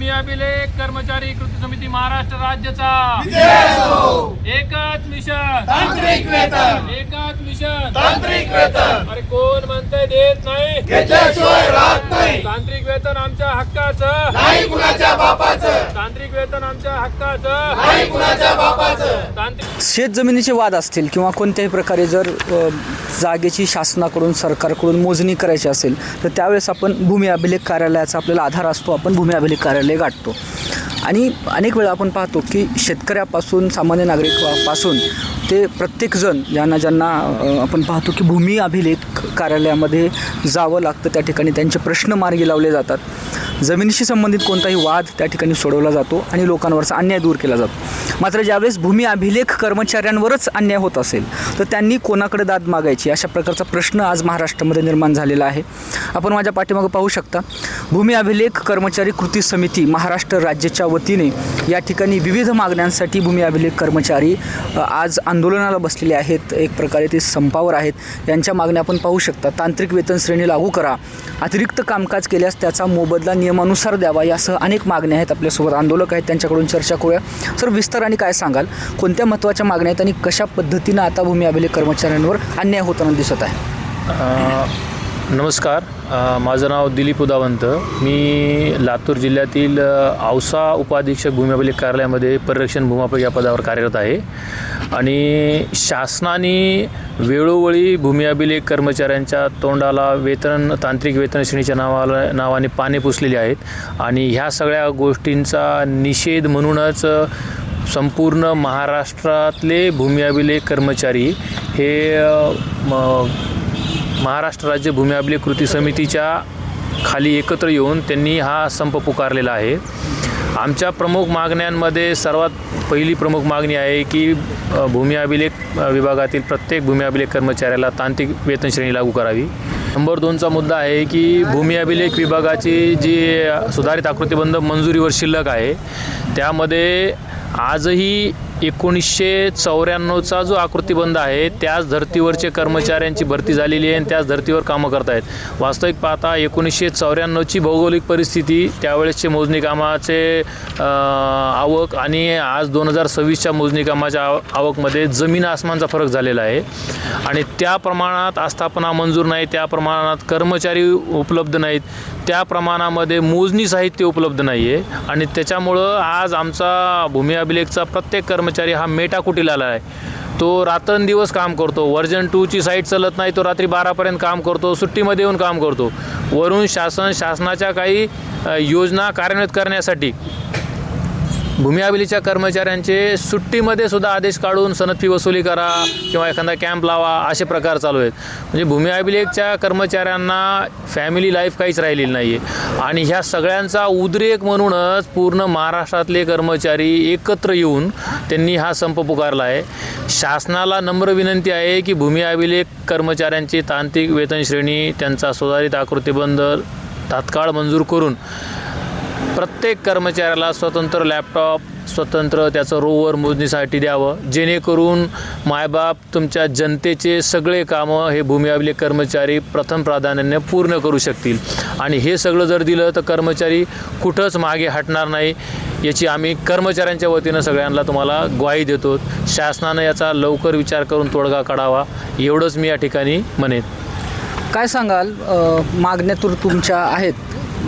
भूमी अभिलेख कर्मचारी कृती समिती महाराष्ट्र राज्याचा एकच मिशन तांत्रिक वेतन, एकच मिशन तांत्रिक वेतन, अरे कोण म्हणतंय देत नाही, घेतल्याशिवाय राहत नाही, तांत्रिक वेतन आमच्या हक्काचं, नाही कुणाच्या बापाचं, तांत्रिक वेतन आमच्या हक्काचं, नाही कुणाच्या बापाचं. तांत्रिक शेत जमिनीचे वाद असतील किंवा कोणत्याही प्रकारे जर जागेची शासनाकडून सरकारकडून मोजणी करायची असेल तर त्यावेळेस आपण भूमी अभिलेख कार्यालयाचा आपल्याला आधार असतो, आपण भूमी अभिलेख कार्यालय गाठतो. आणि अनेक वेळा आपण पाहतो की शेतकऱ्यापासून सामान्य नागरिकापासून ते प्रत्येकजण ज्यांना आपण पाहतो की भूमी अभिलेख कार्यालयामध्ये जावं लागतं, त्या ठिकाणी त्यांचे प्रश्न मार्गी लावले जातात, जमिनीशी संबंधित कोणताही वाद त्या ठिकाणी सोडवला जातो आणि लोकांवरचा अन्याय दूर केला जातो. मात्र ज्यावेळेस भूमी अभिलेख कर्मचाऱ्यांवरच अन्याय होत असेल तर त्यांनी कोणाकडे दाद मागायची, अशा प्रकारचा प्रश्न आज महाराष्ट्रामध्ये निर्माण झालेला आहे. आपण माझ्या पाठीमागं पाहू शकता, भूमी अभिलेख कर्मचारी कृती समिती महाराष्ट्र राज्याच्या वतीने या ठिकाणी विविध मागण्यांसाठी भूमी अभिलेख कर्मचारी आज आंदोलनाला बसलेले आहेत. एक प्रकारे ते संपावर आहेत. यांच्या मागण्या आपण पाहू शकता. तांत्रिक वेतन श्रेणी लागू करा, अतिरिक्त कामकाज केल्यास त्याचा मोबदला नियमानुसार द्यावा, यासह अनेक मागण्या आहेत. आपल्यासोबत आंदोलक आहेत, त्यांच्याकडून चर्चा करूया. सर, विस्ताराने काय सांगाल, कोणत्या महत्त्वाच्या मागण्या आहेत आणि कशा पद्धतीनं आता भूमी अभिलेख कर्मचाऱ्यांवर अन्याय होताना दिसत आहे? नमस्कार, माझं नाव दिलीप उदावंत. मी लातूर जिल्ह्यातील औसा उपाधीक्षक भूमी अभिलेख कार्यालयामध्ये परिरक्षण भूमापक या पदावर कार्यरत आहे. आणि शासनाने वेळोवेळी भूमी अभिलेख कर्मचाऱ्यांच्या तोंडाला तांत्रिक वेतन श्रेणीच्या नावाने पाने पुसलेली आहेत. आणि ह्या सगळ्या गोष्टींचा निषेध म्हणूनच संपूर्ण महाराष्ट्रातले भूमी अभिलेख कर्मचारी हे महाराष्ट्र राज्य भूमी अभिलेख कृती समितीच्या खाली एकत्र येऊन त्यांनी हा संप पुकारलेला आहे. आमच्या प्रमुख मागण्यांमध्ये सर्वात पहिली प्रमुख मागणी आहे की भूमी अभिलेख विभागातील प्रत्येक भूमी अभिलेख कर्मचाऱ्याला तांत्रिक वेतन श्रेणी लागू करावी. नंबर 2चा मुद्दा आहे की भूमी अभिलेख विभागाची जी सुधारित आकृतीबंध मंजुरीवर शिल्लक आहे त्यामध्ये आजही 1994चा जो आकृतीबंध आहे त्याच धर्तीवरचे कर्मचाऱ्यांची भरती झालेली आहे आणि त्याच धर्तीवर कामं करत आहेत. वास्तविक पाहता 1994ची भौगोलिक परिस्थिती, त्यावेळेसचे मोजणी कामाचे आवक आणि आज 2026च्या मोजणी कामाच्या आवकमध्ये जमीन आसमानचा फरक झालेला आहे. आणि त्या प्रमाणात आस्थापना मंजूर नाही, त्या प्रमाणात कर्मचारी उपलब्ध नाहीत, त्या प्रमाणामध्ये मोजणी साहित्य उपलब्ध नाही आहे. आणि त्याच्यामुळं आज आमचा भूमी अभिलेखचा प्रत्येक कर्मचारी हा मेटाकुटीला आला आहे. तो रात्रंदिवस काम करतो. वर्जन 2ची साईट चालत नाही, तो रात्री 12पर्यंत काम करतो, सुट्टीमध्ये येऊन काम करतो. वरून शासनाच्या काही योजना कार्यान्वित करण्यासाठी भूमी अभिलेखच्या कर्मचाऱ्यांचे सुट्टीमध्ये सुद्धा आदेश काढून सनद फी वसुली करा किंवा एखादा कॅम्प लावा असे प्रकार चालू आहेत. म्हणजे भूमी अभिलेखच्या कर्मचाऱ्यांना फॅमिली लाईफ काहीच राहिलेली नाही आहे. आणि ह्या सगळ्यांचा उद्रेक म्हणूनच पूर्ण महाराष्ट्रातले कर्मचारी एकत्र येऊन त्यांनी हा संप पुकारला आहे. शासनाला नम्र विनंती आहे की भूमी अभिलेख कर्मचाऱ्यांची तांत्रिक वेतन श्रेणी, त्यांचा सुधारित आकृतीबंध तात्काळ मंजूर करून प्रत्येक कर्मचाऱ्याला स्वतंत्र लॅपटॉप, स्वतंत्र त्याचं रोवर मोजणीसाठी द्यावं, जेणेकरून मायबाप तुमच्या जनतेचे सगळे कामं हे भूमी अभिलेख कर्मचारी प्रथम प्राधान्याने पूर्ण करू शकतील. आणि हे सगळं जर दिलं तर कर्मचारी कुठंच मागे हटणार नाही, याची आम्ही कर्मचाऱ्यांच्या वतीनं सगळ्यांना तुम्हाला ग्वाही देतो. शासनानं याचा लवकर विचार करून तोडगा काढावा, एवढंच मी या ठिकाणी म्हणेन. काय सांगाल, मागण्या तर तुमच्या आहेत,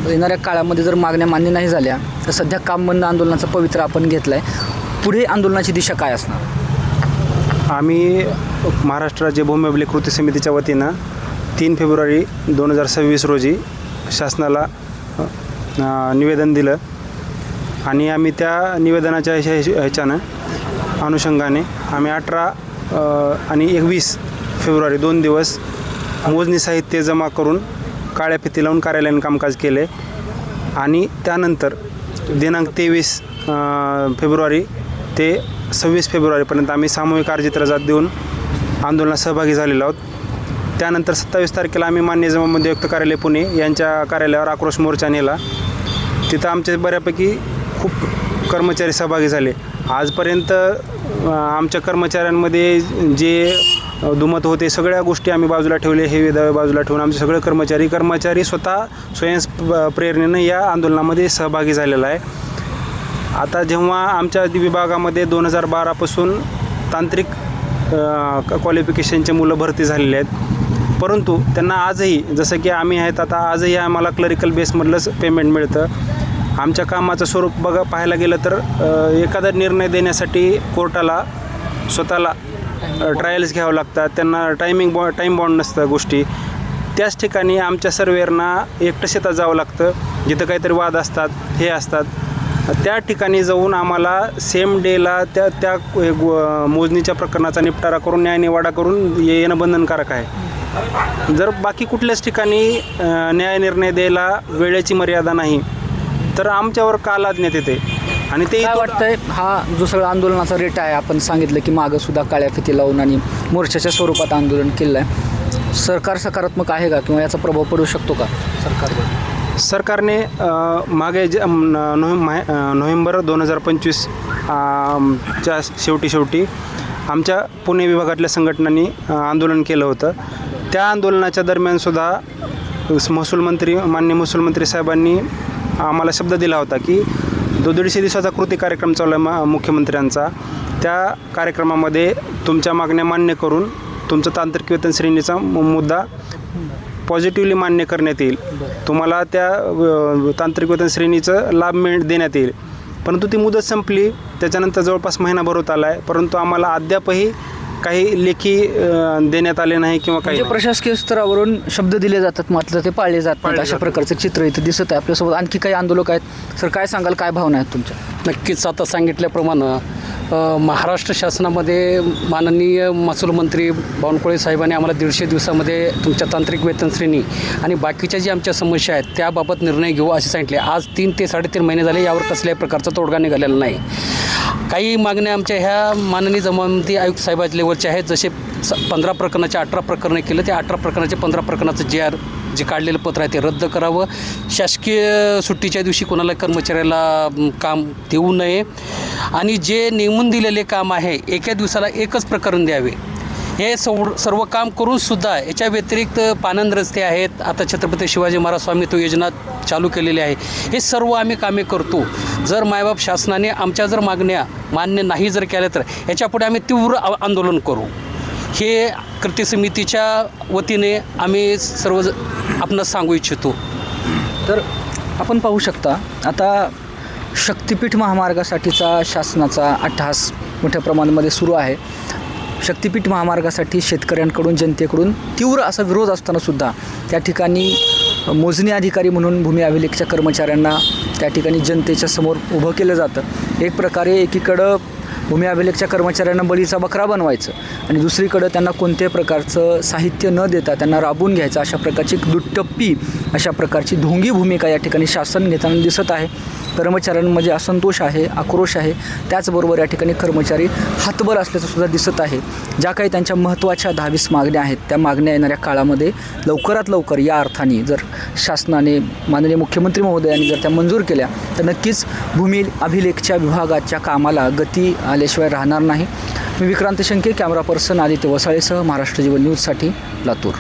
येणाऱ्या काळामध्ये जर मागण्या मान्य नाही झाल्या तर सध्या काम बंद आंदोलनाचा पवित्रा आपण घेतला आहे, पुढे आंदोलनाची दिशा काय असणार? आम्ही महाराष्ट्र राज्य भूमी अभिलेख कृती समितीच्या वतीनं 3 फेब्रुवारी 2026 रोजी शासनाला निवेदन दिलं. आणि आम्ही त्या निवेदनाच्या ह्याच्यानं अनुषंगाने आम्ही 18 आणि 21 फेब्रुवारी 2 दिवस मोजणी साहित्य जमा करून काळ्या फिती लावून कार्यालयाने कामकाज केले. आणि त्यानंतर दिनांक 23 फेब्रुवारी ते 26 फेब्रुवारीपर्यंत आम्ही सामूहिक अर्जित रजा देऊन आंदोलनात सहभागी झालेलो आहोत. त्यानंतर 27 तारखेला आम्ही मान्य जमाबंदी आयुक्त कार्यालय पुणे यांच्या कार्यालयावर आक्रोश मोर्चा नेला. तिथं आमचे बऱ्यापैकी खूप कर्मचारी सहभागी झाले. आजपर्यंत आमच्या कर्मचाऱ्यांमध्ये जे दुमत होते, सगळ्या गोष्टी आम्ही बाजूला ठेवले, हे दावे बाजूला ठेवून आमचे सगळे कर्मचारी स्वतः प्रेरणेनं या आंदोलनामध्ये सहभागी झालेला आहे. आता जेव्हा आमच्या विभागामध्ये 2012पासून तांत्रिक क्वालिफिकेशनचे मुलं भरती झालेले आहेत, परंतु त्यांना आजही, जसं की आम्ही आहेत आता, आजही आम्हाला क्लरिकल बेसमधलंच पेमेंट मिळतं. आमच्या कामाचं स्वरूप पाहायला गेलं तर एखादा निर्णय देण्यासाठी कोर्टाला स्वतःला ट्रायल्स घ्यावं लागतात, त्यांना टाईम बॉन्ड नसतं गोष्टी. त्याच ठिकाणी आमच्या सर्वेअरना एकटं शेतात जावं लागतं, जिथं काहीतरी वाद असतात, हे असतात. त्या ठिकाणी जाऊन आम्हाला सेम डेला त्या मोजणीच्या प्रकरणाचा निपटारा करून न्यायनिवाडा करून येणं बंधनकारक आहे. जर बाकी कुठल्याच ठिकाणी न्यायनिर्णय द्यायला वेळेची मर्यादा नाही तर आमच्यावर का लादण्यात येते. आणि ते काय वाटतंय, हा जो सगळा आंदोलनाचा रेट आहे, आपण सांगितलं की मागं सुद्धा काळ्या फिती लावून आणि मोर्चाच्या स्वरूपात आंदोलन केलं आहे, सरकार सकारात्मक आहे का किंवा याचा प्रभाव पडू शकतो का सरकारने मागे नोव्हेंबर 2025 च्या शेवटी आमच्या पुणे विभागातल्या संघटनांनी आंदोलन केलं होतं. त्या आंदोलनाच्या दरम्यानसुद्धा माननीय महसूल मंत्री साहेबांनी आम्हाला शब्द दिला होता की 150 दिवसाचा कृती कार्यक्रम चालू आहे मुख्यमंत्र्यांचा, त्या कार्यक्रमामध्ये तुमच्या मागण्या मान्य करून तुमचं तांत्रिक वेतन श्रेणीचा मुद्दा पॉझिटिव्हली मान्य करण्यात येईल, तुम्हाला त्या तांत्रिक वेतन श्रेणीचं लाभ देण्यात येईल. परंतु ती मुदत संपली, त्याच्यानंतर जवळपास महिनाभर होत आला आहे, परंतु आम्हाला अद्यापही काही लेखी देण्यात आले नाही किंवा काही प्रशासकीय स्तरावरून शब्द दिले जातात मात्र ते पाळले जात नाहीत, अशा प्रकारचं चित्र इथं दिसत आहे. आपल्यासोबत आणखी काही आंदोलक आहेत. सर, काय सांगाल, काय भावना आहेत तुमच्या? नक्कीच आता सांगितल्याप्रमाणे महाराष्ट्र शासनामध्ये माननीय महसूल मंत्री बावनकुळे साहेबांनी आम्हाला 150 दिवसामध्ये तुमच्या तांत्रिक वेतन श्रेणी आणि बाकीच्या ज्या आमच्या समस्या आहेत त्याबाबत निर्णय घेऊ असे सांगितले. आज 3 ते 3.5 महिने झाले, यावर कसल्याही प्रकारचा तोडगा निघालेला नाही. काही मागण्या आमच्या ह्या माननीय जमानती आयुक्त साहेबाच्या लेवलच्या आहेत, जसे 15 प्रकरणाचे 18 प्रकरणं केलं, त्या 18 प्रकरणाचे 15 प्रकरणाचं जे काढलेलं पत्र आहे ते रद्द करावं. शासकीय सुट्टीच्या दिवशी कोणाला कर्मचाऱ्याला काम देऊ नये आणि जे नेमून दिलेले काम आहे एका दिवसाला एकच प्रकरण द्यावे. हे सर्व काम करूनसुद्धा याच्या व्यतिरिक्त पानंद रस्ते आहेत, आता छत्रपती शिवाजी महाराज स्वामित्व योजना चालू केलेली आहे, हे सर्व आम्ही कामे करतो. जर मायबाप शासनाने आमच्या जर मागण्या मान्य नाही जर केल्या तर याच्यापुढे आम्ही तीव्र आंदोलन करू. हे कृती समितीच्या वतीने आम्ही सर्व आपणास सांगू इच्छितो. तर आपण पाहू शकता, आता शक्तिपीठ महामार्गासाठीचा शासनाचा अट्टहास मोठ्या प्रमाणामध्ये सुरू आहे. शक्तिपीठ महामार्गासाठी शेतकऱ्यांकडून जनतेकडून तीव्र असा विरोध असतानासुद्धा त्या ठिकाणी मोजणी अधिकारी म्हणून भूमी अभिलेखच्या कर्मचाऱ्यांना त्या ठिकाणी जनतेच्या समोर उभं केलं जातं. एक प्रकारे एकीकडं भूमी अभिलेखच्या कर्मचाऱ्यांना बळीचा बकरा बनवायचं आणि दुसरीकडं त्यांना कोणत्याही प्रकारचं साहित्य न देता त्यांना राबवून घ्यायचं, अशा प्रकारची दुटप्पी, अशा प्रकारची ढोंगी भूमिका या ठिकाणी शासन घेताना दिसत आहे. कर्मचाऱ्यांमध्ये असंतोष आहे, आक्रोश आहे, त्याचबरोबर या ठिकाणी कर्मचारी हातबल असल्याचं सुद्धा दिसत आहे. ज्या काही त्यांच्या महत्त्वाच्या 22 मागण्या आहेत त्या मागण्या येणाऱ्या काळामध्ये लवकरात लवकर या अर्थाने जर शासनाने, माननीय मुख्यमंत्री महोदयांनी जर त्या मंजूर केल्या तर नक्कीच भूमी अभिलेखच्या विभागाच्या कामाला गती आल्याशिवाय राहणार नाही. मी विक्रांत शंके, कॅमेरा पर्सन आदित्य वसाळेसह महाराष्ट्र जीवन न्यूजसाठी लातूर.